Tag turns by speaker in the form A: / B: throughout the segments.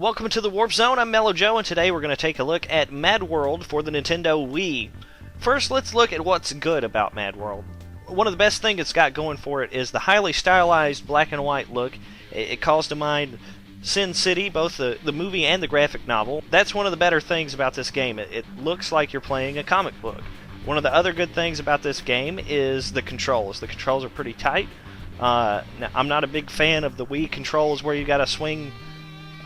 A: Welcome to the Warp Zone. I'm Mellow Joe, and today we're going to take a look at Madworld for the Nintendo Wii. First, let's look at what's good about Madworld. One of the best things it's got going for it is the highly stylized black and white look. It calls to mind Sin City, both the movie and the graphic novel. That's one of the better things about this game. It looks like you're playing a comic book. One of the other good things about this game is the controls. The controls are pretty tight. Now, I'm not a big fan of the Wii controls where you got to swing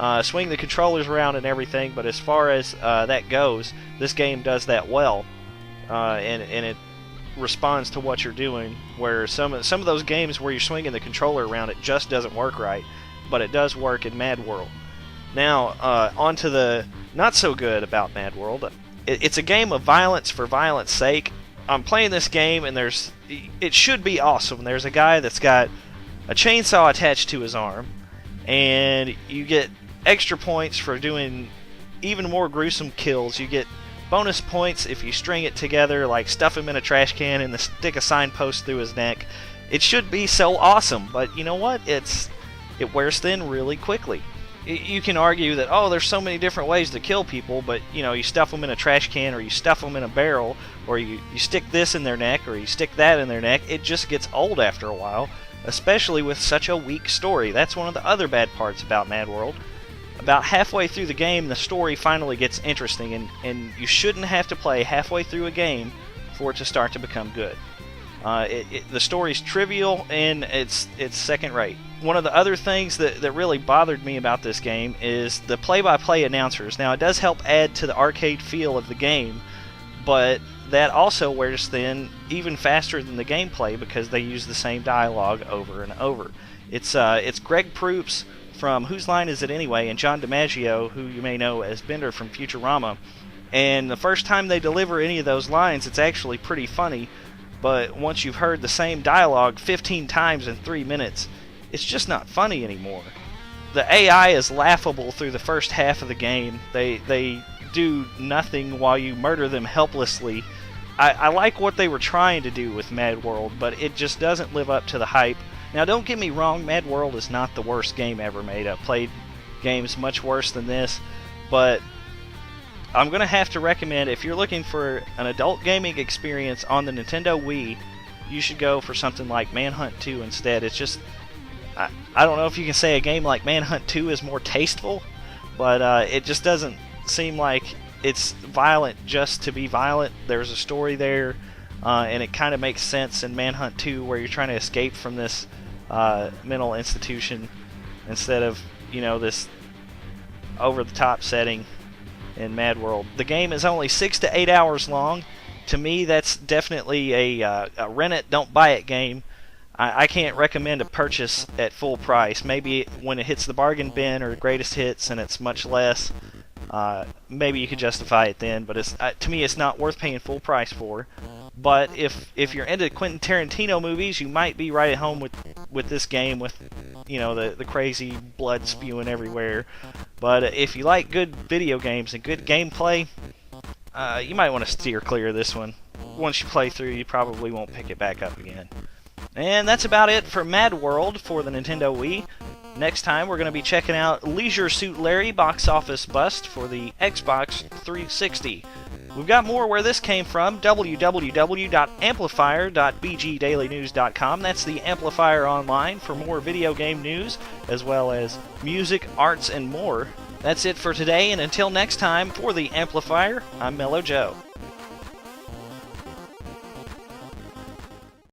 A: the controllers around and everything, but as far as that goes, this game does that well, and it responds to what you're doing, where some of those games where you're swinging the controller around, it just doesn't work right, but it does work in Madworld. Now, on to the not so good about Madworld. It's a game of violence for violence sake. I'm playing this game, and it should be awesome. There's a guy that's got a chainsaw attached to his arm, and you get extra points for doing even more gruesome kills. You get bonus points if you string it together, like stuff him in a trash can and stick a signpost through his neck. It should be so awesome, but you know what? It wears thin really quickly. You can argue that, oh, there's so many different ways to kill people, but you stuff them in a trash can, or you stuff them in a barrel, or you stick this in their neck, or you stick that in their neck. It just gets old after a while, especially with such a weak story. That's one of the other bad parts about Madworld. About halfway through the game, the story finally gets interesting, and you shouldn't have to play halfway through a game for it to start to become good. The story's trivial, and it's second rate. One of the other things that really bothered me about this game is the play-by-play announcers. Now, it does help add to the arcade feel of the game, but that also wears thin even faster than the gameplay because they use the same dialogue over and over. It's Greg Proops from Whose Line Is It Anyway, and John DiMaggio, who you may know as Bender from Futurama. And the first time they deliver any of those lines, it's actually pretty funny, but once you've heard the same dialogue 15 times in 3 minutes, it's just not funny anymore. The AI is laughable through the first half of the game. They do nothing while you murder them helplessly. I like what they were trying to do with Madworld, but it just doesn't live up to the hype. Now, don't get me wrong, Madworld is not the worst game ever made. I've played games much worse than this, but I'm going to have to recommend, if you're looking for an adult gaming experience on the Nintendo Wii, you should go for something like Manhunt 2 instead. It's just, I don't know if you can say a game like Manhunt 2 is more tasteful, but it just doesn't seem like it's violent just to be violent. There's a story there, and it kind of makes sense in Manhunt 2 where you're trying to escape from this mental institution instead of, this over-the-top setting in Madworld. The game is only 6 to 8 hours long. To me, that's definitely a rent-it, don't-buy-it game. I can't recommend a purchase at full price. Maybe when it hits the bargain bin or greatest hits and it's much less, maybe you could justify it then, but to me it's not worth paying full price for. But if you're into Quentin Tarantino movies, you might be right at home with this game, with the crazy blood spewing everywhere. But if you like good video games and good gameplay, you might want to steer clear of this one. Once you play through, you probably won't pick it back up again. And that's about it for Madworld for the Nintendo Wii. Next time, we're going to be checking out Leisure Suit Larry box office bust for the Xbox 360. We've got more where this came from, www.amplifier.bgdailynews.com. That's the Amplifier online for more video game news, as well as music, arts, and more. That's it for today, and until next time, for the Amplifier, I'm Mellow Joe.